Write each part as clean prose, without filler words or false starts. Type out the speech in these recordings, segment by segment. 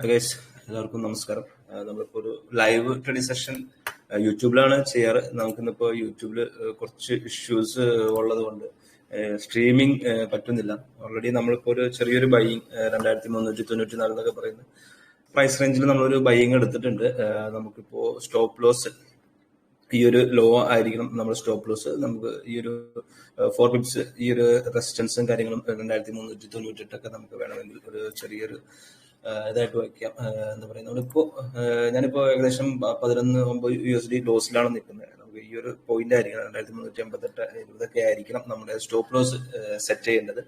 Guys എല്ലാവർക്കും നമസ്കാരം. നമ്മളിപ്പോൾ ഒരു ലൈവ് ട്രെയിനിങ് സെഷൻ യൂട്യൂബിലാണ് ചെയ്യാറ്. നമുക്കിന്നിപ്പോൾ യൂട്യൂബിൽ കുറച്ച് ഇഷ്യൂസ് ഉള്ളത് കൊണ്ട് സ്ട്രീമിംഗ് പറ്റുന്നില്ല. ഓൾറെഡി നമ്മളിപ്പോൾ ഒരു ചെറിയൊരു ബൈയിങ് 2394 എന്നൊക്കെ പറയുന്ന പ്രൈസ് റേഞ്ചിൽ നമ്മളൊരു ബൈയിങ് എടുത്തിട്ടുണ്ട്. നമുക്കിപ്പോൾ സ്റ്റോപ്പ് ലോസ് ഈ ഒരു ലോ ആയിരിക്കണം നമ്മൾ സ്റ്റോപ്പ് ലോസ്. നമുക്ക് ഈ ഒരു 4 പിപ്സ് ഈ ഒരു റെസിസ്റ്റൻസും കാര്യങ്ങളും 2398 നമുക്ക് വേണമെങ്കിൽ ഒരു ചെറിയൊരു ഇതായിട്ട് വയ്ക്കാം. എന്താ പറയുക, നമ്മളിപ്പോ ഞാനിപ്പോ ഏകദേശം 11.9 USD ലോസിലാണ് നിൽക്കുന്നത്. നമുക്ക് ഈ ഒരു പോയിന്റ് ആയിരിക്കണം 2388 ഇതൊക്കെ ആയിരിക്കണം നമ്മുടെ സ്റ്റോപ്പ് ലോസ് സെറ്റ് ചെയ്യേണ്ടത്.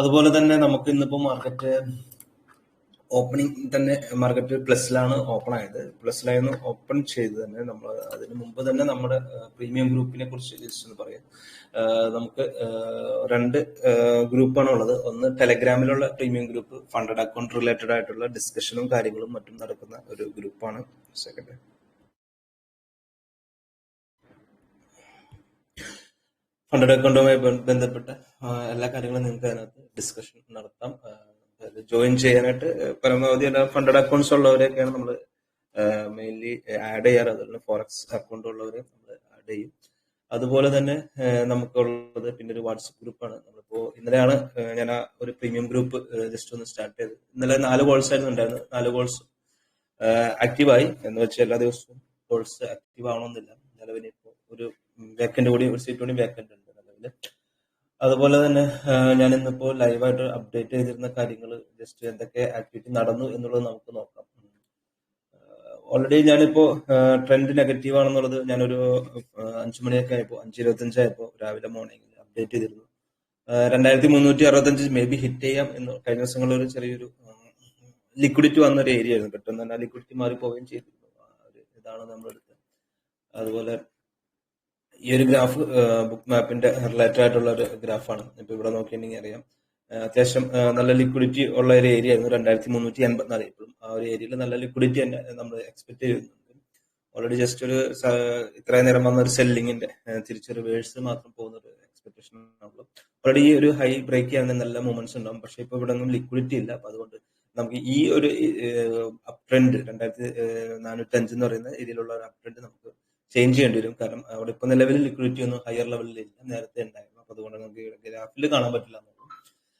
അതുപോലെ തന്നെ നമുക്ക് ഇന്നിപ്പോ മാർക്കറ്റ് ഓപ്പണിംഗ് തന്നെ മാർക്കറ്റ് പ്ലസിലാണ് ഓപ്പൺ ആയത്. പ്ലസിലായിരുന്നു ഓപ്പൺ ചെയ്ത് തന്നെ നമ്മൾ അതിന് മുമ്പ് തന്നെ നമ്മുടെ പ്രീമിയം ഗ്രൂപ്പിനെ കുറിച്ച് ജസ്റ്റ് ഒന്ന് പറയാം. നമുക്ക് 2 ഗ്രൂപ്പാണ് ഉള്ളത്. ഒന്ന് ടെലഗ്രാമിലുള്ള premium group, funded account related ആയിട്ടുള്ള ഡിസ്കഷനും കാര്യങ്ങളും മറ്റും നടക്കുന്ന ഒരു ഗ്രൂപ്പാണ്. സെക്കൻഡ് ഫണ്ടഡ് അക്കൗണ്ടുമായി ബന്ധപ്പെട്ട എല്ലാ കാര്യങ്ങളും നിങ്ങൾക്ക് അതിനകത്ത് ഡിസ്കഷൻ നടത്താം. ജോയിൻ ചെയ്യാനായിട്ട് പരമാവധി എല്ലാ ഫണ്ടഡ് അക്കൗണ്ട്സ് ഉള്ളവരെയൊക്കെയാണ് നമ്മൾ മെയിൻലി ആഡ് ചെയ്യാറ്. അതുപോലെ ഫോറക്സ് അക്കൗണ്ട് ഉള്ളവരെ നമ്മൾ ആഡ് ചെയ്യും. അതുപോലെ തന്നെ നമുക്കുള്ളത് പിന്നെ ഒരു വാട്സപ്പ് ഗ്രൂപ്പാണ്. നമ്മളിപ്പോ ഇന്നലെയാണ് ഞാൻ ആ ഒരു പ്രീമിയം ഗ്രൂപ്പ് ജസ്റ്റ് ഒന്ന് സ്റ്റാർട്ട് ചെയ്തത്. ഇന്നലെ 4 കോൾസ് ആയിരുന്നു ഉണ്ടായിരുന്നത്. 4 കോൾസ് ആക്റ്റീവായി എന്ന് വെച്ചാൽ എല്ലാ ദിവസവും കോൾസ് ആക്റ്റീവ് ആവണമെന്നില്ല. നിലവിൽ ഇപ്പോൾ ഒരു വേക്കന്റ് കൂടി, ഒരു സീറ്റ് കൂടി വേക്കന്റ് ഉണ്ട് നിലവിൽ. അതുപോലെ തന്നെ ഞാൻ ഇന്നിപ്പോ ലൈവായിട്ട് അപ്ഡേറ്റ് ചെയ്തിരുന്ന കാര്യങ്ങൾ ജസ്റ്റ് എന്തൊക്കെ ആക്ടിവിറ്റി നടന്നു എന്നുള്ളത് നമുക്ക് നോക്കാം. ഓൾറെഡി ഞാനിപ്പോ ട്രെൻഡ് നെഗറ്റീവ് ആണെന്നുള്ളത് ഞാനൊരു 5 മണിയൊക്കെ ആയപ്പോ 5:25 ആയപ്പോ രാവിലെ മോർണിംഗിൽ അപ്ഡേറ്റ് ചെയ്തിരുന്നു. 2365 മേ ബി ഹിറ്റ് ചെയ്യാം എന്ന്. കഴിഞ്ഞ ദിവസങ്ങളിൽ ഒരു ചെറിയൊരു ലിക്വിഡിറ്റി വന്ന ഒരു ഏരിയ ആയിരുന്നു. പെട്ടെന്ന് തന്നെ ആ ലിക്വിഡിറ്റി മാറിപ്പോവുകയും ചെയ്തിരുന്നു. ഇതാണ് നമ്മളെടുത്തത്. അതുപോലെ ഈ ഒരു ഗ്രാഫ് ബുക്ക് മാപ്പിന്റെ റിലേറ്റഡ് ആയിട്ടുള്ള ഒരു ഗ്രാഫാണ്. ഇപ്പൊ ഇവിടെ നോക്കിയിട്ടുണ്ടെങ്കിൽ അറിയാം അത്യാവശ്യം നല്ല ലിക്വിഡിറ്റി ഉള്ള ഒരു ഏരിയ ആയിരുന്നു 2384. ഇപ്പോഴും ആ ഒരു ഏരിയയിൽ നല്ല ലിക്വിഡിറ്റി തന്നെ നമ്മൾ എക്സ്പെക്ട് ചെയ്യുന്നുണ്ട്. ഓൾറെഡി ജസ്റ്റ് ഒരു ഇത്രയും നേരം വന്ന ഒരു സെല്ലിങ്ങിന്റെ തിരിച്ച് റിവേഴ്സ് മാത്രം പോകുന്ന ഒരു എക്സ്പെക്ടേഷൻ ആണല്ലോ. ഓൾറെഡി ഈ ഒരു ഹൈ ബ്രേക്ക് ചെയ്യാൻ നല്ല മൂവ്മെന്റ്സ് ഉണ്ടാവും. പക്ഷെ ഇപ്പൊ ഇവിടെ ഒന്നും ലിക്വിഡിറ്റി ഇല്ല. അപ്പൊ അതുകൊണ്ട് നമുക്ക് ഈ ഒരു അപ് ട്രെൻഡ് 2405 എന്ന് പറയുന്ന ഏരിയയിലുള്ള ഒരു അപ് ട്രെൻഡ് നമുക്ക് ചേഞ്ച് ചെയ്യേണ്ടി വരും. കാരണം അവിടെ ഇപ്പൊ നിലവിൽ ലിക്വിഡിറ്റി ഒന്നും ഹയർ ലെവലിൽ ഇല്ല, നേരത്തെ ഉണ്ടായിരുന്നു. അപ്പൊ അതുകൊണ്ട് നമുക്ക് ഗ്രാഫിൽ കാണാൻ പറ്റില്ല എന്നുള്ളൂ.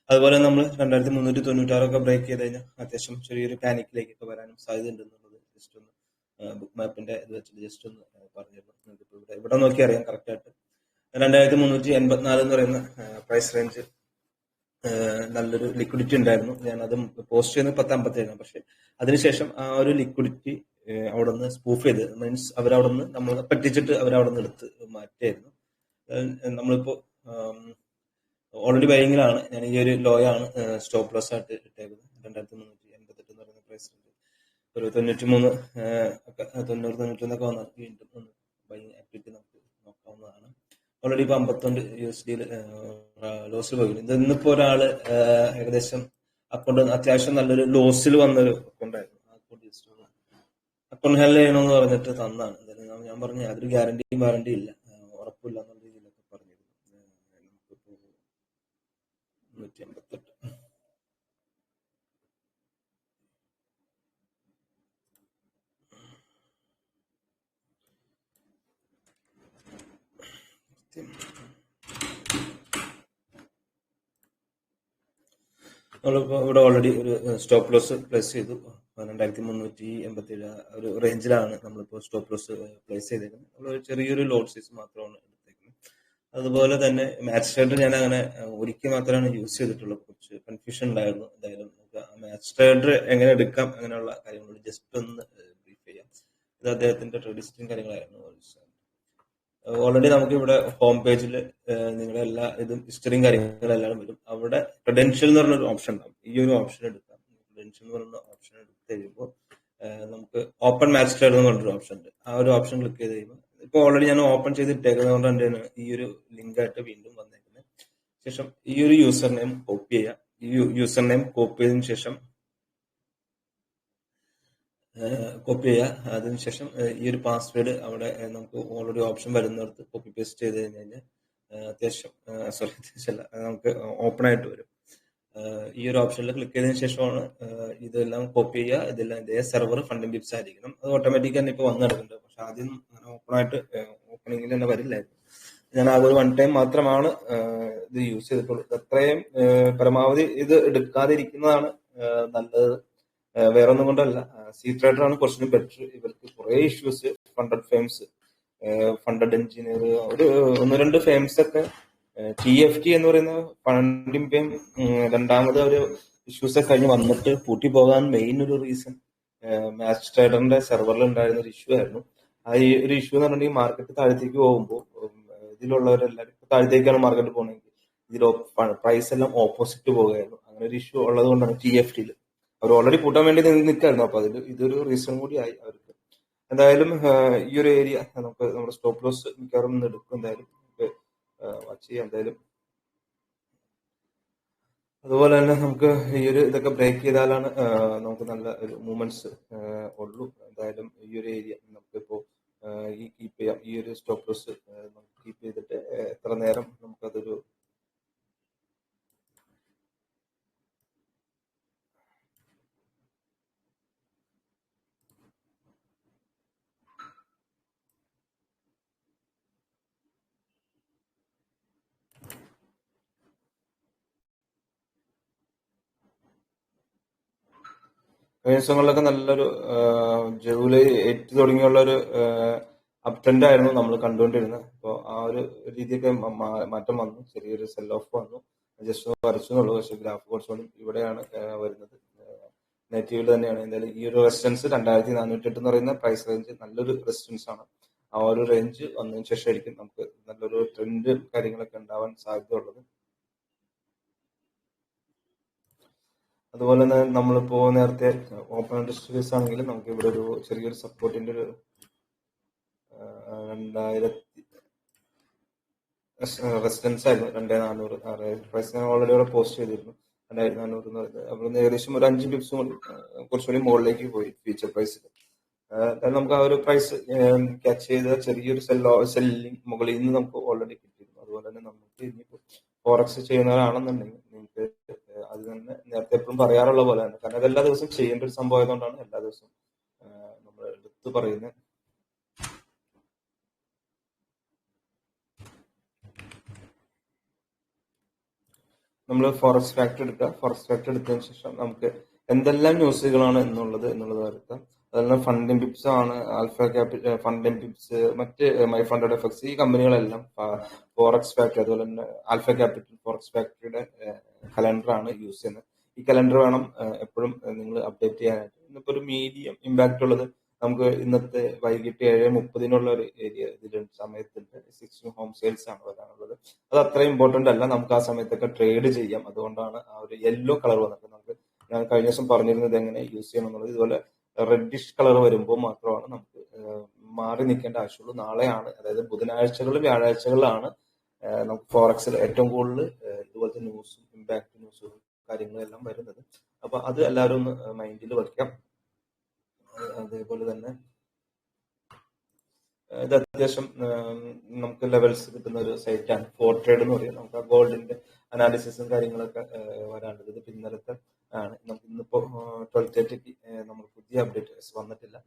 അതുപോലെ നമ്മൾ 2396 ബ്രേക്ക് ചെയ്ത് കഴിഞ്ഞാൽ അത്യാവശ്യം ചെറിയൊരു പാനിക്കിലേക്കൊക്കെ വരാനും സാധ്യത ഉണ്ടെന്നുള്ളത് ജസ്റ്റ് ഒന്ന് ബുക്ക് മാപ്പിന്റെ ഇത് വെച്ചിട്ട് ജസ്റ്റ് ഒന്ന് പറഞ്ഞിരുന്നു. നിങ്ങൾക്ക് ഇവിടെ നോക്കി അറിയാം കറക്റ്റ് ആയിട്ട് 2384 എന്ന് പറയുന്ന പ്രൈസ് റേഞ്ച് നല്ലൊരു ലിക്വിഡിറ്റി ഉണ്ടായിരുന്നു. ഞാൻ അത് പോസ്റ്റ് ചെയ്യുന്നത് 10:57. പക്ഷെ അതിനുശേഷം ആ ഒരു ലിക്വിഡിറ്റി അവിടെ നിന്ന് സ്പൂഫ് ചെയ്ത്, മീൻസ് അവരവിടെ നിന്ന് നമ്മളെ പറ്റിച്ചിട്ട് അവരവിടെ നിന്ന് എടുത്ത് മാറ്റിയായിരുന്നു. നമ്മളിപ്പോ ഓൾറെഡി ബൈങ്ങിലാണ്. ഞാൻ ഈ ഒരു ലോ ആണ് സ്റ്റോപ്പ് ലോസ് ആയിട്ട് ഇട്ടേക്കുന്നത്. 2388 എന്ന് പറയുന്ന പ്രൈസ് ഒരു 93 90 വന്നാൽ വീണ്ടും ഒന്ന് ബൈങ് ആക്ടിവിറ്റി നമുക്ക് നോക്കാവുന്നതാണ്. ഓൾറെഡി ഇപ്പൊ 51 USD ലോസിൽ പോയി. ഇത് ഇന്നിപ്പോ ഒരാള് ഏകദേശം അക്കൗണ്ട് അത്യാവശ്യം നല്ലൊരു ലോസിൽ വന്നൊരു അക്കൗണ്ടായിരുന്നു. അക്കൗണ്ട് ഹാൻഡിൽ ചെയ്യണമെന്ന് പറഞ്ഞിട്ട് തന്നാണ്. ഞാൻ പറഞ്ഞു അതൊരു ഗ്യാരണ്ടിയും വാറണ്ടി ഇല്ല, ഉറപ്പില്ല എന്നുള്ള രീതിയിലൊക്കെ പറഞ്ഞിരുന്നു. നമുക്കിപ്പോ 158 നമ്മളിപ്പോ ഇവിടെ ഓൾറെഡി ഒരു സ്റ്റോപ്പ് ലോസ് പ്ലേസ് ചെയ്തു. 2387 ഒരു റേഞ്ചിലാണ് നമ്മളിപ്പോ സ്റ്റോപ്പ് ലോസ് പ്ലേസ് ചെയ്തേക്കുന്നത്. നമ്മൾ ചെറിയൊരു ലോഡ് സൈസ് മാത്രമാണ് എടുത്തേക്കുന്നത്. അതുപോലെ തന്നെ മാച്ച് ട്രേഡർ ഞാൻ അങ്ങനെ ഒരിക്കൽ മാത്രമാണ് യൂസ് ചെയ്തിട്ടുള്ളത്. കുറച്ച് കൺഫ്യൂഷൻ ഉണ്ടായിരുന്നു. എന്തായാലും മാച്ച് ട്രേഡർ എങ്ങനെ എടുക്കാം അങ്ങനെയുള്ള കാര്യങ്ങൾ ജസ്റ്റ് ഒന്ന് ബ്രീഫ് ചെയ്യാം. ഇത് അദ്ദേഹത്തിന്റെ ട്രേഡിസ്റ്റും കാര്യങ്ങളായിരുന്നു. ഓൾറെഡി നമുക്ക് ഇവിടെ ഹോം പേജിൽ നിങ്ങളുടെ എല്ലാ ഇതും ഹിസ്റ്ററിയും കാര്യങ്ങളെല്ലാം വരും. അവിടെ ക്രെഡൻഷ്യൽ എന്ന് പറഞ്ഞൊരു ഓപ്ഷൻ ഉണ്ടാവും. ഈ ഒരു ഓപ്ഷൻ എടുക്കാം. ക്രെഡൻഷ്യൽ എന്ന് പറയുന്ന ഓപ്ഷൻ എടുത്ത് കഴിയുമ്പോൾ നമുക്ക് ഓപ്പൺ മാച്ച് ട്രേഡ് എന്ന് പറഞ്ഞൊരു ഓപ്ഷൻ ഉണ്ട്. ആ ഒരു ഓപ്ഷൻ ക്ലിക്ക് ചെയ്ത് കഴിയുമ്പോൾ ഇപ്പൊ ഓൾറെഡി ഞാൻ ഓപ്പൺ ചെയ്തിട്ടേക്കുന്നത് കൊണ്ട് തന്നെയാണ് ഈ ഒരു ലിങ്ക് ആയിട്ട് വീണ്ടും വന്നേക്കുന്നത്. ശേഷം ഈ ഒരു യൂസർ നെയിം കോപ്പി ചെയ്യാം. ഈ യൂസർ നെയിം കോപ്പി ചെയ്തതിനു ശേഷം അതിനുശേഷം ഈ ഒരു പാസ്വേഡ് അവിടെ നമുക്ക് ഓൾറെഡി ഓപ്ഷൻ വരുന്നിടത്ത് കോപ്പി പേസ്റ്റ് ചെയ്ത് കഴിഞ്ഞാൽ അത്യാവശ്യം അത്യാവശ്യമല്ല, നമുക്ക് ഓപ്പൺ ആയിട്ട് വരും. ഈ ഒരു ഓപ്ഷനിൽ ക്ലിക്ക് ചെയ്തതിനു ശേഷമാണ് ഇതെല്ലാം കോപ്പി ചെയ്യുക. ഇതെല്ലാം ഇതേ സെർവർ ഫണ്ടിംഗ് ബിപ്സ് ആയിരിക്കണം. അത് ഓട്ടോമാറ്റിക് തന്നെ ഇപ്പോൾ വന്നു കിടക്കുന്നുണ്ട്. പക്ഷെ ആദ്യം ഓപ്പൺ ആയിട്ട് ഓപ്പണിംഗിൽ തന്നെ വരില്ലായിരുന്നു. ഞാൻ ആ ഒരു 1 ടൈം മാത്രമാണ് ഇത് യൂസ് ചെയ്തിട്ടുള്ളൂ. അത്രയും പരമാവധി ഇത് എടുക്കാതിരിക്കുന്നതാണ് നല്ലത്. വേറെ ഒന്നും കൊണ്ടല്ല. സി ട്രേഡർ ആണ് കുറച്ചുകൂടി ബെറ്റർ. ഇവർക്ക് കുറെ issues, funded firms, funded engineer, ഒരു 1-2 ഫേംസ് ഒക്കെ TFT എന്ന് പറയുന്ന ഫണ്ടിംഗ് ഫേം രണ്ടാമത് ഒരു ഇഷ്യൂസ് ഒക്കെ കഴിഞ്ഞ് വന്നിട്ട് പൂട്ടി പോകാൻ മെയിൻ ഒരു റീസൺ മാച്ച് ട്രേഡറിന്റെ സെർവറിൽ ഉണ്ടായിരുന്ന ഒരു ഇഷ്യൂ ആയിരുന്നു. ആ ഈ ഒരു ഇഷ്യൂ എന്ന് പറഞ്ഞിട്ടുണ്ടെങ്കിൽ മാർക്കറ്റ് താഴത്തേക്ക് പോകുമ്പോൾ ഇതിലുള്ളവരെല്ലാവരും താഴത്തേക്കാണ് മാർക്കറ്റ് പോകുന്നത്. ഇതിൽ പ്രൈസ് എല്ലാം ഓപ്പോസിറ്റ് പോകുകയായിരുന്നു. അങ്ങനെ ഒരു ഇഷ്യൂ ഉള്ളത് കൊണ്ടാണ് TFTയിൽ അവർ ഓൾറെഡി കൂട്ടാൻ വേണ്ടി നിൽക്കായിരുന്നു. അപ്പൊ അതിൽ ഇതൊരു റീസൺ കൂടി ആയി അവർക്ക്. എന്തായാലും ഈ ഒരു ഏരിയ നമുക്ക് നമ്മുടെ സ്റ്റോപ്പ് ലോസ് മിക്കവാറും ഒന്ന് എടുക്കും. എന്തായാലും വാച്ച് ചെയ്യാം എന്തായാലും. അതുപോലെ തന്നെ നമുക്ക് ഈ ഒരു ഇതൊക്കെ ബ്രേക്ക് ചെയ്താലാണ് നമുക്ക് നല്ല ഒരു മൂവ്മെന്റ്സ് ഉള്ളൂ. എന്തായാലും ഈ ഒരു ഏരിയ നമുക്കിപ്പോ ഈ കീപ്പ് ചെയ്യാം. ഈ ഒരു സ്റ്റോപ്പ് ലോസ് നമുക്ക് കീപ്പ് ചെയ്തിട്ട് എത്ര നേരം നമുക്കതൊരു കഴിഞ്ഞ ദിവസങ്ങളിലൊക്കെ നല്ലൊരു ജൂലൈ 8 തുടങ്ങിയുള്ള ഒരു അപ് ട്രെൻഡ് ആയിരുന്നു നമ്മൾ കണ്ടുകൊണ്ടിരുന്നത്. അപ്പോൾ ആ ഒരു രീതിയൊക്കെ മാറ്റം വന്നു. ചെറിയൊരു സെൽ ഓഫ് വന്നു. ജസ്റ്റ് വരച്ചു എന്നുള്ളൂ. പക്ഷേ ഗ്രാഫ് കുറച്ചുകൂടി ഇവിടെയാണ് വരുന്നത്. നെഗറ്റീവിൽ തന്നെയാണ്. എന്തായാലും ഈ ഒരു റെസിസ്റ്റൻസ് 2408 എന്ന് പറയുന്ന പ്രൈസ് റേഞ്ച് നല്ലൊരു റെസിസ്റ്റൻസ് ആണ്. ആ ഒരു റേഞ്ച് വന്നതിന് ശേഷമായിരിക്കും നമുക്ക് നല്ലൊരു ട്രെൻഡ് കാര്യങ്ങളൊക്കെ ഉണ്ടാവാൻ സാധ്യത ഉള്ളത്. അതുപോലെ തന്നെ നമ്മളിപ്പോ നേരത്തെ ഓപ്പൺ ഇൻഡസ്ട്രീസ് ആണെങ്കിൽ നമുക്ക് ഇവിടെ ഒരു ചെറിയൊരു സപ്പോർട്ടിന്റെ ഒരു 2000 റെസിഡൻസ് ആയിരുന്നു 2400 പ്രൈസ് ഞാൻ ഓൾറെഡി അവിടെ പോസ്റ്റ് ചെയ്തിരുന്നു. 2400 എന്ന് പറയുന്നത് അവിടെ ഏകദേശം ഒരു 5 പിപ്സും കൂടി കുറച്ചുകൂടി മുകളിലേക്ക് പോയി ഫ്യൂച്ചർ പ്രൈസിൽ. നമുക്ക് ആ ഒരു പ്രൈസ് ക്യാച്ച് ചെയ്ത ചെറിയൊരു സെല്ലിംഗ് മുകളിൽ നിന്ന് നമുക്ക് ഓൾറെഡി കിട്ടിയിരുന്നു. അതുപോലെ തന്നെ നമുക്ക് ഇനിയിപ്പോൾ ഫോറക്സ് ചെയ്യുന്നവരാണെന്നുണ്ടെങ്കിൽ നിങ്ങൾക്ക് അത് തന്നെ നേരത്തെ എപ്പോഴും പറയാറുള്ള പോലെ തന്നെ, കാരണം അത് എല്ലാ ദിവസവും ചെയ്യേണ്ട ഒരു സംഭവം ആയതുകൊണ്ടാണ് എല്ലാ ദിവസവും നമ്മൾ എടുത്ത് പറയുന്നത്. നമ്മൾ ഫോറക്സ് ഫാക്ടർ എടുക്കുക. ഫോറക്സ് ഫാക്ടർ എടുത്തതിന് ശേഷം നമുക്ക് എന്തെല്ലാം ന്യൂസുകളാണ് എന്നുള്ളത് വരുത്താം. അതെല്ലാം ഫണ്ടിംഗ് പിപ്സ് ആണ്, ആൽഫ ക്യാപിറ്റൽ ഫണ്ടിംഗ് പിപ്സ്, മറ്റ് മൈ ഫണ്ടഡ് എഫക്ട്സ്, ഈ കമ്പനികളെല്ലാം ഫോറക്സ് ഫാക്ടറി അതുപോലെ തന്നെ ആൽഫ ക്യാപിറ്റൽ ഫോറക്സ് ഫാക്ടറിയുടെ കലണ്ടർ ആണ് യൂസ് ചെയ്യുന്നത്. ഈ കലണ്ടർ വേണം എപ്പോഴും നിങ്ങൾ അപ്ഡേറ്റ് ചെയ്യാനായിട്ട്. ഇന്നിപ്പോ ഒരു മീഡിയം ഇമ്പാക്റ്റ് ഉള്ളത് നമുക്ക് ഇന്നത്തെ വൈകിട്ട് 7:30 ഒരു ഏരിയ സമയത്തുണ്ട്. 6 ഹോം സെയിൽസ് ആണ് വരാനുള്ളത്. അത് അത്ര ഇമ്പോർട്ടന്റ് അല്ല. നമുക്ക് ആ സമയത്തൊക്കെ ട്രേഡ് ചെയ്യാം. അതുകൊണ്ടാണ് ആ ഒരു യെല്ലോ കളർ വന്നത്. നമുക്ക് ഞാൻ കഴിഞ്ഞ ദിവസം പറഞ്ഞിരുന്നത് എങ്ങനെ യൂസ് ചെയ്യണം എന്നുള്ളത്. ഇതുപോലെ റെഡിഷ് കളർ വരുമ്പോൾ മാത്രമാണ് നമുക്ക് മാറി നിൽക്കേണ്ട ആവശ്യമുള്ളൂ. നാളെയാണ്, അതായത് ബുധനാഴ്ചകളിൽ വ്യാഴാഴ്ചകളിലാണ് നമുക്ക് ഫോറക്സിൽ ഏറ്റവും കൂടുതൽ ഇതുപോലത്തെ ന്യൂസും ഇമ്പാക്ട് ന്യൂസും കാര്യങ്ങളും എല്ലാം വരുന്നത്. അപ്പൊ അത് എല്ലാവരും ഒന്ന് മൈൻഡിൽ വയ്ക്കാം. അതേപോലെ തന്നെ ഇത് അത്യാവശ്യം നമുക്ക് ലെവൽസ് കിട്ടുന്ന ഒരു സൈറ്റാണ് ഫോർ ട്രേഡ് എന്ന് പറയും. നമുക്ക് ആ ഗോൾഡിന്റെ അനാലിസിസും കാര്യങ്ങളൊക്കെ വരാനുള്ളത്. ഇത് ഇന്നലത്തെ ആണ്. നമുക്ക് ഇന്നിപ്പോ 12:30 നമ്മൾ പുതിയ അപ്ഡേറ്റ് വന്നിട്ടില്ല.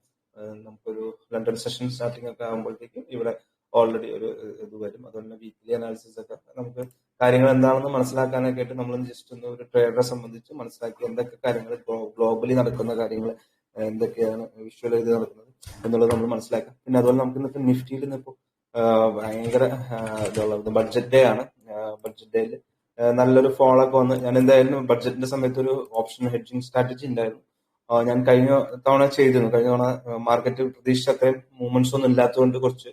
നമുക്കൊരു ലണ്ടൻ സെഷൻ സ്റ്റാർട്ടിംഗ് ഒക്കെ ആകുമ്പോഴത്തേക്കും ഇവിടെ ഓൾറെഡി ഒരു ഇത് വരും. അതുപോലെ വീക്ക്ലി അനാലിസിസ് ഒക്കെ നമുക്ക് കാര്യങ്ങൾ എന്താണെന്ന് മനസ്സിലാക്കാനൊക്കെ ആയിട്ട് നമ്മൾ ജസ്റ്റ് ഒന്ന് ഒരു ട്രേഡറെ സംബന്ധിച്ച് മനസ്സിലാക്കി എന്തൊക്കെ കാര്യങ്ങൾ ഗ്ലോബലി നടക്കുന്ന കാര്യങ്ങൾ എന്തൊക്കെയാണ് വിഷ്വൽ ചെയ്ത് നടക്കുന്നത് എന്നുള്ളത് നമ്മൾ മനസ്സിലാക്കാം. പിന്നെ അതുപോലെ നമുക്ക് ഇന്നത്തെ നിഫ്റ്റിയിൽ ഇന്നിപ്പോ ഭയങ്കര ഇതുള്ളത് ബഡ്ജറ്റ് ഡേ ആണ്. ബഡ്ജറ്റ് ഡേയിൽ നല്ലൊരു ഫോൾ ഒക്കെ വന്ന് ഞാൻ എന്തായാലും ബഡ്ജറ്റിന്റെ സമയത്ത് ഒരു ഓപ്ഷൻ ഹെഡ്ജിങ് സ്ട്രാറ്റജി ഉണ്ടായിരുന്നു. ഞാൻ കഴിഞ്ഞ തവണ ചെയ്തിരുന്നു. കഴിഞ്ഞ തവണ മാർക്കറ്റ് പ്രതീക്ഷിച്ച അത്രയും മൂവ്മെന്റ്സ് ഒന്നും ഇല്ലാത്തതുകൊണ്ട് കുറച്ച്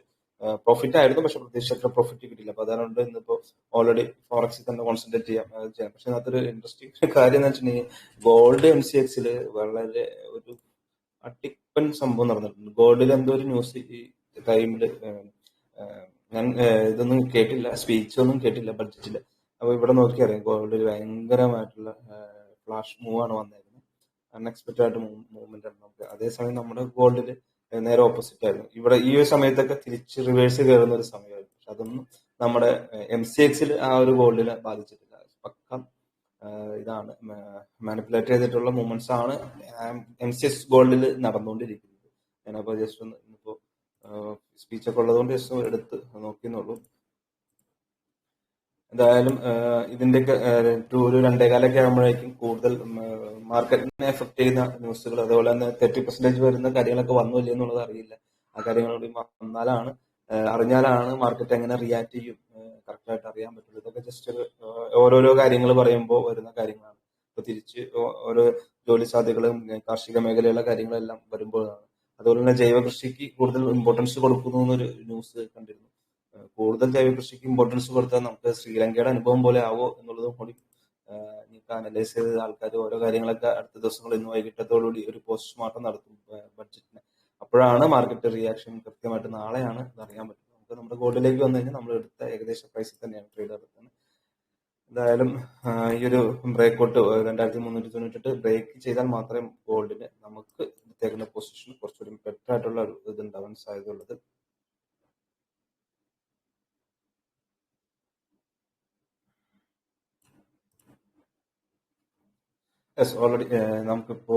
പ്രോഫിറ്റ് ആയിരുന്നു. പക്ഷെ പ്രതീക്ഷിച്ച അത്ര പ്രോഫിറ്റ് കിട്ടിയില്ല. അപ്പൊ അതുകൊണ്ട് ഇന്നിപ്പോ ഓൾറെഡി ഫോറക്സിൽ തന്നെ കോൺസെൻട്രേറ്റ് ചെയ്യാം. പക്ഷെ അതിനകത്തൊരു ഇൻട്രസ്റ്റിംഗ് കാര്യം എന്ന് വെച്ചിട്ടുണ്ടെങ്കിൽ ഗോൾഡ് MCXൽ വളരെ ഒരു അട്ടിപ്പൻ സംഭവം നടന്നിട്ടുണ്ട്. ഗോൾഡിൽ എന്തോ ഒരു ന്യൂസ് ഈ ടൈമില് ഞാൻ ഇതൊന്നും കേട്ടില്ല, സ്പീച്ച് ഒന്നും കേട്ടില്ല ബഡ്ജറ്റില്. അപ്പൊ ഇവിടെ നോക്കിയറിയാം ഗോൾഡിൽ ഭയങ്കരമായിട്ടുള്ള ഫ്ലാഷ് മൂവ് ആണ് വന്നിരുന്നത്. അൺഎക്സ്പെക്ടഡ് ആയിട്ട് മൂവ്മെന്റ് ആണ് നമുക്ക്. അതേസമയം നമ്മുടെ ഗോൾഡിൽ നേരെ ഓപ്പോസിറ്റ് ആയിരുന്നു. ഇവിടെ ഈ ഒരു സമയത്തൊക്കെ തിരിച്ച് റിവേഴ്സ് കയറുന്ന ഒരു സമയമായിരുന്നു. പക്ഷെ അതൊന്നും നമ്മുടെ MCXൽ ആ ഒരു ഗോൾഡിനെ ബാധിച്ചിട്ടില്ല. പക്ക ഇതാണ് മാനിപ്പുലേറ്റ് ചെയ്തിട്ടുള്ള മൂവ്മെന്റ്സ് ആണ് MCX ഗോൾഡിൽ നടന്നുകൊണ്ടിരിക്കുന്നത്. ഞാനപ്പോൾ ജസ്റ്റ് ഒന്ന് ഇപ്പോൾ സ്പീച്ചൊക്കെ ഉള്ളതുകൊണ്ട് ജസ്റ്റ് എടുത്ത് നോക്കിയെന്നുള്ളൂ. എന്തായാലും ഇതിന്റെയൊക്കെ ഒരു 2.15 ആകുമ്പോഴേക്കും കൂടുതൽ മാർക്കറ്റിനെ എഫക്ട് ചെയ്യുന്ന ന്യൂസുകൾ, അതുപോലെ തന്നെ 30% വരുന്ന കാര്യങ്ങളൊക്കെ വന്നു ഇല്ല എന്നുള്ളത് അറിയില്ല. ആ കാര്യങ്ങൾ കൂടി അറിഞ്ഞാലാണ് മാർക്കറ്റ് എങ്ങനെ റിയാക്ട് ചെയ്യും കറക്റ്റായിട്ട് അറിയാൻ പറ്റുള്ളൂ. ഇതൊക്കെ ജസ്റ്റ് ഓരോരോ കാര്യങ്ങൾ പറയുമ്പോൾ വരുന്ന കാര്യങ്ങളാണ്. ഇപ്പൊ തിരിച്ച് ഓരോ ജോലി സാധ്യതകളും കാർഷിക മേഖലയിലുള്ള കാര്യങ്ങളെല്ലാം വരുമ്പോഴാണ്. അതുപോലെ തന്നെ ജൈവ കൃഷിക്ക് കൂടുതൽ ഇമ്പോർട്ടൻസ് കൊടുക്കുന്നു എന്നൊരു ന്യൂസ് കണ്ടിരുന്നു. കൂടുതൽ ജൈവ കൃഷിക്ക് ഇമ്പോർട്ടൻസ് കൊടുത്താൽ നമുക്ക് ശ്രീലങ്കയുടെ അനുഭവം പോലെ ആവോ എന്നുള്ളതും കൂടി നിങ്ങൾക്ക് അനലൈസ് ചെയ്ത ആൾക്കാർ ഓരോ കാര്യങ്ങളൊക്കെ അടുത്ത ദിവസങ്ങളിൽ ഇന്ന് വൈകിട്ടത്തോടുകൂടി ഒരു പോസ്റ്റ്മോർട്ടം നടത്തും ബഡ്ജറ്റിന്. അപ്പോഴാണ് മാർക്കറ്റ് റിയാക്ഷൻ കൃത്യമായിട്ട് നാളെയാണ് ഇത് അറിയാൻ പറ്റുന്നത്. നമുക്ക് നമ്മുടെ ഗോൾഡിലേക്ക് വന്നു കഴിഞ്ഞാൽ നമ്മൾ എടുത്ത ഏകദേശം പ്രൈസിൽ തന്നെയാണ് ട്രേഡ് നടത്തുന്നത്. എന്തായാലും ഈ ഒരു ബ്രേക്ക് ഔട്ട് 2398 ബ്രേക്ക് ചെയ്താൽ മാത്രമേ ഗോൾഡിന് നമുക്ക് എടുത്തേക്കുന്ന പൊസിഷൻ കുറച്ചുകൂടി ബെറ്റർ ആയിട്ടുള്ള ഒരു ഇത് ഉണ്ടാവാൻ സാധ്യതയുള്ളത്. യെസ്, ഓൾറെഡി നമുക്കിപ്പോ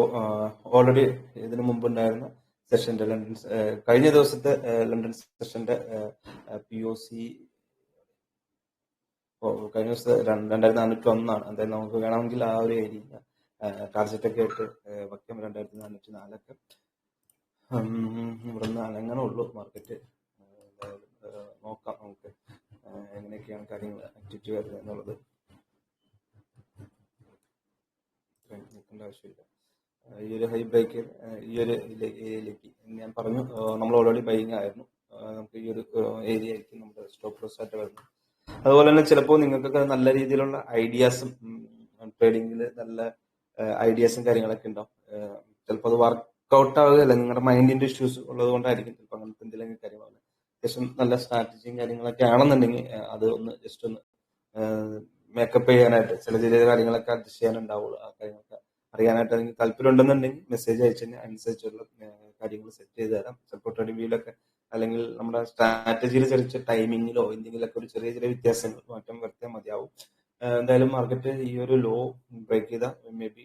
ഓൾറെഡി ഇതിനു മുമ്പുണ്ടായിരുന്ന സെഷന്റെ കഴിഞ്ഞ ദിവസത്തെ ലണ്ടൻ സെഷന്റെ POC കഴിഞ്ഞ ദിവസത്തെ 2401 എന്തായാലും നമുക്ക് വേണമെങ്കിൽ ആ ഒരു ഏരിയ ടാർജറ്റ് ഒക്കെ ആയിട്ട് വയ്ക്കാം. 2404 ഇവിടെ നിന്ന് അങ്ങനെ ഉള്ളൂ മാർക്കറ്റ്. നോക്കാം നമുക്ക് എങ്ങനെയൊക്കെയാണ് കാര്യങ്ങൾ ആക്ടിവിറ്റി വരുന്നത് എന്നുള്ളത്. നിൽക്കേണ്ട ആവശ്യമില്ല. ഈ ഒരു ഹൈ ബ്രേക്ക് ഈ ഒരു ഏരിയയിലേക്ക് ഞാൻ പറഞ്ഞു, നമ്മൾ ഓൾറെഡി ബൈങ് ആയിരുന്നു. നമുക്ക് ഈ ഒരു ഏരിയ ആയിരിക്കും നമ്മുടെ സ്റ്റോപ്പ് ലോസ് ആയിട്ട് വരുന്നത്. അതുപോലെ തന്നെ ചിലപ്പോൾ നിങ്ങൾക്കൊക്കെ നല്ല രീതിയിലുള്ള ഐഡിയാസും ട്രേഡിങ്ങിൽ നല്ല ഐഡിയാസും കാര്യങ്ങളൊക്കെ ഉണ്ടാവും. ചിലപ്പോൾ അത് വർക്ക്ഔട്ട് ആവുകയല്ല, നിങ്ങളുടെ മൈൻഡിന്റെ ഇഷ്യൂസ് ഉള്ളത് കൊണ്ടായിരിക്കും ചിലപ്പോൾ അങ്ങനത്തെ എന്തെങ്കിലും കാര്യങ്ങളാണ്. അത്യാവശ്യം നല്ല സ്ട്രാറ്റജിയും കാര്യങ്ങളൊക്കെ ആണെന്നുണ്ടെങ്കിൽ അത് ഒന്ന് ജസ്റ്റ് ഒന്ന് മേക്കപ്പ് ചെയ്യാനായിട്ട് ചില കാര്യങ്ങളൊക്കെ അഡ്ജസ്റ്റ് ചെയ്യാനുണ്ടാവുള്ളൂ. ആ കാര്യങ്ങളൊക്കെ അറിയാനായിട്ട് നിങ്ങൾക്ക് താല്പര്യം ഉണ്ടെന്നുണ്ടെങ്കിൽ മെസ്സേജ് അയച്ചു കഴിഞ്ഞാൽ അനുസരിച്ചുള്ള കാര്യങ്ങൾ സെറ്റ് ചെയ്ത് തരാം. ചിലപ്പോൾ ട്രേഡിംഗ് വ്യൂലൊക്കെ അല്ലെങ്കിൽ നമ്മുടെ സ്ട്രാറ്റജിയിൽ ചെറിയ ടൈമിങ്ങിലോ എന്തെങ്കിലുമൊക്കെ ഒരു ചെറിയ വ്യത്യാസങ്ങൾ മാറ്റം വരുത്തിയാൽ മതിയാവും. എന്തായാലും മാർക്കറ്റ് ഈ ഒരു ലോ ബ്രേക്ക് ചെയ്ത മേ ബി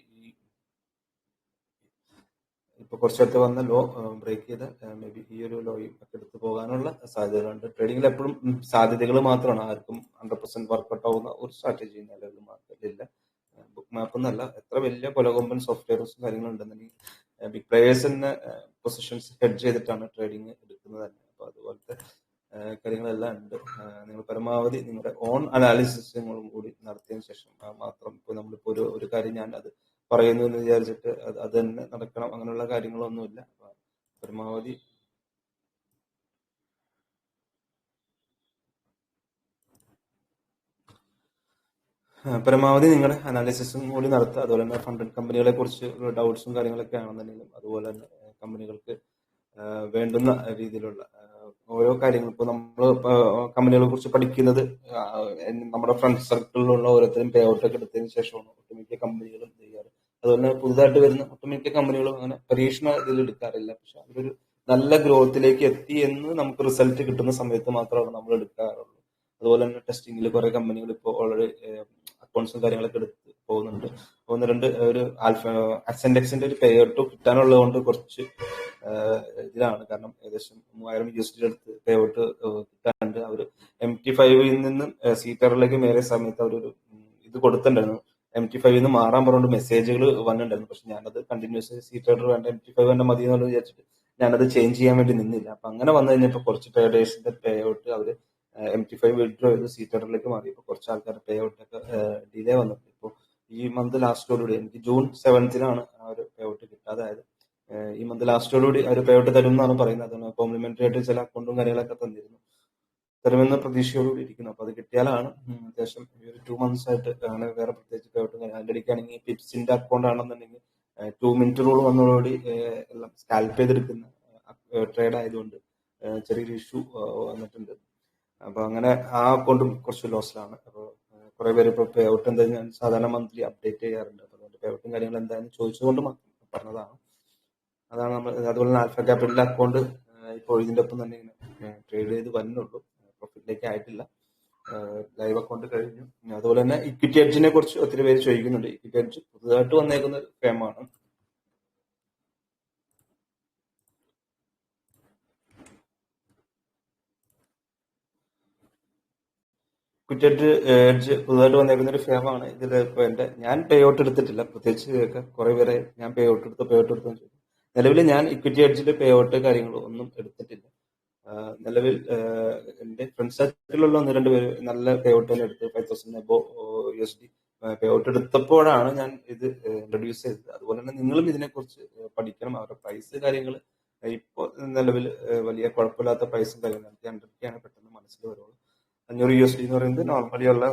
ഇപ്പൊ കുറച്ചടുത്ത് വന്ന ലോ ബ്രേക്ക് ചെയ്ത മേ ബി ഈ ഒരു ലോയും ഒക്കെ എടുത്തു പോകാനുള്ള സാധ്യതകളുണ്ട്. ട്രേഡിംഗിൽ എപ്പോഴും സാധ്യതകൾ മാത്രമാണ്, ആർക്കും 100% വർക്കൗട്ട് ആവുന്ന ഒരു സ്ട്രാറ്റജി നിലവിൽ മാർക്കറ്റിലില്ല. ബുക്ക് മാപ്പ് എന്നല്ല, എത്ര വലിയ കൊലകൊമ്പൻ സോഫ്റ്റ്വെയർസും കാര്യങ്ങളും ഉണ്ടെന്നുണ്ടെങ്കിൽ ബിഗ് പ്ലേയേഴ്സ് തന്നെ പൊസിഷൻസ് ഹെഡ് ചെയ്തിട്ടാണ് ട്രേഡിംഗ് എടുക്കുന്നത് തന്നെ. അപ്പൊ അതുപോലത്തെ കാര്യങ്ങളെല്ലാം ഉണ്ട്. നിങ്ങൾ പരമാവധി നിങ്ങളുടെ ഓൺ അനാലിസിസുകളും കൂടി നടത്തിയതിനു ശേഷം മാത്രം ഇപ്പൊ നമ്മളിപ്പോ ഒരു കാര്യം ഞാൻ അത് പറയുന്നു എന്ന് വിചാരിച്ചിട്ട് അത് തന്നെ നടക്കണം അങ്ങനെയുള്ള കാര്യങ്ങളൊന്നുമില്ല. പരമാവധി നിങ്ങളുടെ അനാലിസിസും കൂടി നടത്തുക. അതുപോലെ തന്നെ ഫണ്ടഡ് കമ്പനികളെ കുറിച്ച് ഡൗട്ട്സും കാര്യങ്ങളൊക്കെ ആണെന്നുണ്ടെങ്കിലും അതുപോലെ തന്നെ കമ്പനികൾക്ക് വേണ്ടുന്ന രീതിയിലുള്ള ഓരോ കാര്യങ്ങളും ഇപ്പോൾ നമ്മൾ കമ്പനികളെ കുറിച്ച് പഠിക്കുന്നത് നമ്മുടെ ഫ്രണ്ട് സർക്കിളിലുള്ള ഓരോരുത്തരും പേ ഔട്ട് ഒക്കെ എടുത്തതിന് ശേഷമാണ് ഒട്ടുമിക്ക കമ്പനികളും ചെയ്യാറ്. അതുപോലെ തന്നെ പുതുതായിട്ട് വരുന്ന ഒട്ടുമിക്ക കമ്പനികളും അങ്ങനെ പരീക്ഷണ ഇതിൽ എടുക്കാറില്ല. പക്ഷെ അവരൊരു നല്ല ഗ്രോത്തിലേക്ക് എത്തി എന്ന് നമുക്ക് റിസൾട്ട് കിട്ടുന്ന സമയത്ത് മാത്രമാണ് നമ്മൾ എടുക്കാറുള്ളൂ. അതുപോലെ തന്നെ ടെസ്റ്റിംഗിൽ കുറെ കമ്പനികൾ ഇപ്പോൾ ഓൾറെഡി അക്കൗണ്ട്സും കാര്യങ്ങളൊക്കെ എടുത്ത് പോകുന്നുണ്ട്. ഒന്ന് രണ്ട് ഒരു അസെൻഡെക്സിന്റെ ഒരു പേ ഔട്ട് കിട്ടാനുള്ളത് കൊണ്ട് കുറച്ച് ഇതിലാണ്. കാരണം ഏകദേശം 3000 USD അടുത്ത് പേ ഔട്ട് കിട്ടാനുണ്ട്. അവർ MT5 നിന്നും സീറ്ററിലേക്ക് മേറിയ സമയത്ത് അവരൊരു ഇത് കൊടുത്തിട്ടുണ്ടായിരുന്നു. MT5 നിന്ന് മാറാൻ പറഞ്ഞുകൊണ്ട് മെസ്സേജുകൾ വന്നിട്ടുണ്ടായിരുന്നു. പക്ഷെ ഞാനത് കണ്ടിന്യൂസ് സീറ്റർ വേണ്ട MT5 തന്നെ മതി എന്നുള്ളത് വിചാരിച്ചിട്ട് ഞാനത് ചേഞ്ച് ചെയ്യാൻ വേണ്ടി നിന്നില്ല. അപ്പൊ അങ്ങനെ വന്നു കഴിഞ്ഞപ്പോൾ കുറച്ച് ട്രേഡേഴ്സിന്റെ പേ ഔട്ട് അവര് MT5 വിഡ്രോ ചെയ്ത് സീറ്ററിലേക്ക് മാറിയപ്പോൾ കുറച്ച് ആൾക്കാരുടെ പേ ഔട്ട് ഒക്കെ ഡിലേ വന്നിട്ടുണ്ട്. ഇപ്പോൾ ഈ മന്ത് ലാസ്റ്റോടുകൂടി എനിക്ക് June 7th ആ ഒരു പേ ഔട്ട് കിട്ടാതായത്. ഈ മന്ത് ലാസ്റ്റോടുകൂടി ആ ഒരു പേ ഔട്ട് തരും എന്നാണ് പറയുന്നത്. അതുകൊണ്ട് കോംപ്ലിമെന്ററി ആയിട്ട് ചില അക്കൗണ്ടും കാര്യങ്ങളൊക്കെ തന്നിരുന്നു, തരുമെന്ന പ്രതീക്ഷയോടുകൂടി ഇരിക്കുന്നു. അപ്പൊ അത് കിട്ടിയാലാണ് അത്യാവശ്യം ഈ ഒരു 2 months ആയിട്ട് അങ്ങനെ വേറെ പ്രത്യേകിച്ച് പേ ഔട്ടും അതിന്റെ ഇടയ്ക്കാണെങ്കിൽ പിപ്സിന്റെ അക്കൗണ്ട് ആണെന്നുണ്ടെങ്കിൽ 2 minute റൂൾ വന്നതോടുകൂടി എല്ലാം സ്കാൽപ്പ് ചെയ്തെടുക്കുന്ന ട്രേഡ് ആയതുകൊണ്ട് ചെറിയൊരു ഇഷ്യൂ വന്നിട്ടുണ്ട്. അപ്പൊ അങ്ങനെ ആ അക്കൗണ്ടും കുറച്ച് ലോസിലാണ്. അപ്പോൾ കുറെ പേര് ഇപ്പൊ പേ ഔട്ട് എന്താ ഞാൻ സാധാരണ മന്ത്ലി അപ്ഡേറ്റ് ചെയ്യാറുണ്ട്. അപ്പൊ അതുകൊണ്ട് പേ ഔട്ടും കാര്യങ്ങൾ എന്താണെന്ന് ചോദിച്ചുകൊണ്ട് പറഞ്ഞതാണ്. അതാണ് നമ്മൾ. അതുപോലെ തന്നെ ആൽഫ ക്യാപിറ്റലിന്റെ അക്കൗണ്ട് ഇപ്പോൾ ഇതിന്റെ ഒപ്പം തന്നെ ഇങ്ങനെ ട്രേഡ് ചെയ്ത് വരുന്നുള്ളൂ, പ്രോഫിറ്റിലേക്ക് ആയിട്ടില്ല. ലൈവ് അക്കൗണ്ട് കഴിഞ്ഞു. അതുപോലെ തന്നെ ഇക്വിറ്റി എഡ്ജിനെ കുറിച്ച് ഒത്തിരി പേര് ചോദിക്കുന്നുണ്ട്. ഇക്വിറ്റി എഡ്ജ് പുതുതായിട്ട് വന്നേക്കുന്ന ഒരു ഫേമാണ്. ഇക്വിറ്റി എഡ്ജ് പുതുതായിട്ട് വന്നേക്കുന്ന ഒരു ഫേമാണ്. ഇതിൽ ഇപ്പോൾ ഞാൻ പേ ഔട്ട് എടുത്തിട്ടില്ല, പ്രത്യേകിച്ച് കുറെ പേരെ ഞാൻ പേ ഔട്ട് എടുത്തു നിലവിൽ ഞാൻ ഇക്വിറ്റി എഡ്ജിൽ പേ ഔട്ട് കാര്യങ്ങളോ ഒന്നും എടുത്തിട്ടില്ല. നിലവിൽ എന്റെ ഫ്രണ്ട് സർക്കിളിലുള്ള 1-2 പേര് നല്ല പേ ഔട്ട് തന്നെ എടുത്ത് 5,000 എബോ USD പേ ഔട്ട് എടുത്തപ്പോഴാണ് ഞാൻ ഇത് ഇൻട്രൊഡ്യൂസ് ചെയ്തത്. അതുപോലെ തന്നെ നിങ്ങളും ഇതിനെക്കുറിച്ച് പഠിക്കണം. അവരുടെ പ്രൈസ് കാര്യങ്ങൾ ഇപ്പോൾ നിലവിൽ വലിയ കുഴപ്പമില്ലാത്ത പ്രൈസും കാര്യങ്ങളും 100K പെട്ടെന്ന് മനസ്സിൽ വരുള്ളൂ. 500 USD എന്ന് പറയുന്നത് നോർമലി ഉള്ള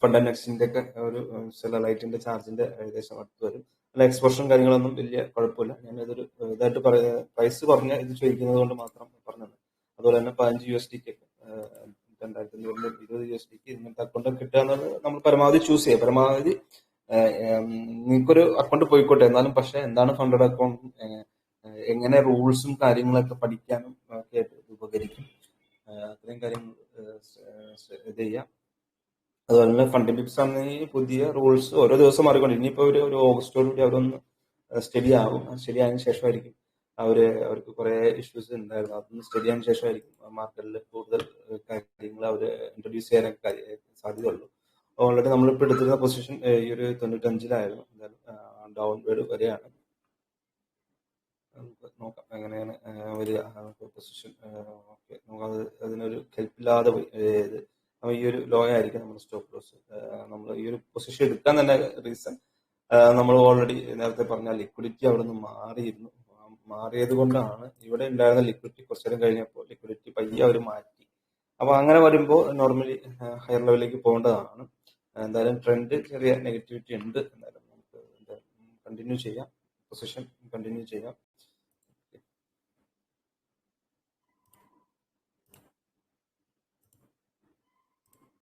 ഫണ്ട് ആൻഡ് എക്സ്ചേഞ്ചിന്റെ ഒക്കെ ഒരു ചില ലൈറ്റിന്റെ ചാർജിന്റെ ഏകദേശം അടുത്ത് വരും. അല്ല, എക്സ്പോഷറും കാര്യങ്ങളൊന്നും വലിയ കുഴപ്പമില്ല. ഞാൻ ഇതൊരു ഇതായിട്ട് പ്രൈസ് പറഞ്ഞ ഇത് ചോദിക്കുന്നത് കൊണ്ട് മാത്രം പറഞ്ഞത്. അതുപോലെ തന്നെ 15 USD 2,520 USD ഇങ്ങനത്തെ അക്കൗണ്ട് കിട്ടുക എന്നുള്ളത് നമ്മൾ പരമാവധി ചൂസ് ചെയ്യുക. പരമാവധി നിങ്ങൾക്കൊരു അക്കൗണ്ട് പോയിക്കോട്ടെ, എന്നാലും പക്ഷെ എന്താണ് ഫണ്ടഡ് അക്കൗണ്ട്, എങ്ങനെ റൂൾസും കാര്യങ്ങളൊക്കെ പഠിക്കാനും ഒക്കെ ആയിട്ട് ഉപകരിക്കും. അത്രയും കാര്യങ്ങൾ ഇത് ചെയ്യാം. അതുപോലെ തന്നെ ഫണ്ടിംഗ് ടിപ്സ് ആണെങ്കിൽ പുതിയ റൂൾസ് ഓരോ ദിവസം മാറിക്കൊണ്ട് ഇനിയിപ്പോൾ ഒരു ഓഗസ്റ്റോടുകൂടി അവരൊന്ന് സ്റ്റഡി ആവും. സ്റ്റഡി ആയതിനു ശേഷമായിരിക്കും അവർക്ക് കുറെ ഇഷ്യൂസ് ഉണ്ടായിരുന്നു, അതൊന്ന് സ്റ്റഡി ആയതിനു ശേഷമായിരിക്കും മാർക്കറ്റിൽ കൂടുതൽ കാര്യങ്ങൾ അവർ ഇൻട്രൊഡ്യൂസ് ചെയ്യാനൊക്കെ സാധ്യതയുള്ളൂ. ഓൾറെഡി നമ്മളിപ്പോൾ എടുത്തിരുന്ന പൊസിഷൻ ഈ ഒരു 95-ലായിരുന്നു. എന്തായാലും ഡൗൺവേർഡ് വരെയാണ്. നമുക്ക് നോക്കാം എങ്ങനെയാണ് വരിക പൊസിഷൻ. ഓക്കെ, നമുക്ക് അതിനൊരു ഹെൽപ്പില്ലാതെ പോയി. ഈ ഒരു ലോ ആയിരിക്കും നമ്മുടെ സ്റ്റോപ്പ് ലോസ്. നമ്മൾ ഈ ഒരു പൊസിഷൻ എടുക്കാൻ തന്നെ റീസൺ നമ്മൾ ഓൾറെഡി നേരത്തെ പറഞ്ഞ ലിക്വിഡിറ്റി അവിടെ നിന്ന് മാറിയത് കൊണ്ടാണ്. ഇവിടെ ഉണ്ടായിരുന്ന ലിക്വിഡിറ്റി കുറച്ചു നേരം കഴിഞ്ഞപ്പോൾ ലിക്വിഡിറ്റി പയ്യെ അവർ മാറ്റി. അപ്പൊ അങ്ങനെ വരുമ്പോൾ നോർമലി ഹയർ ലെവലിലേക്ക് പോകേണ്ടതാണ്. എന്തായാലും ട്രെൻഡ് ചെറിയ നെഗറ്റിവിറ്റി ഉണ്ട്. എന്തായാലും നമുക്ക് കണ്ടിന്യൂ ചെയ്യാം, പൊസിഷൻ കണ്ടിന്യൂ ചെയ്യാം.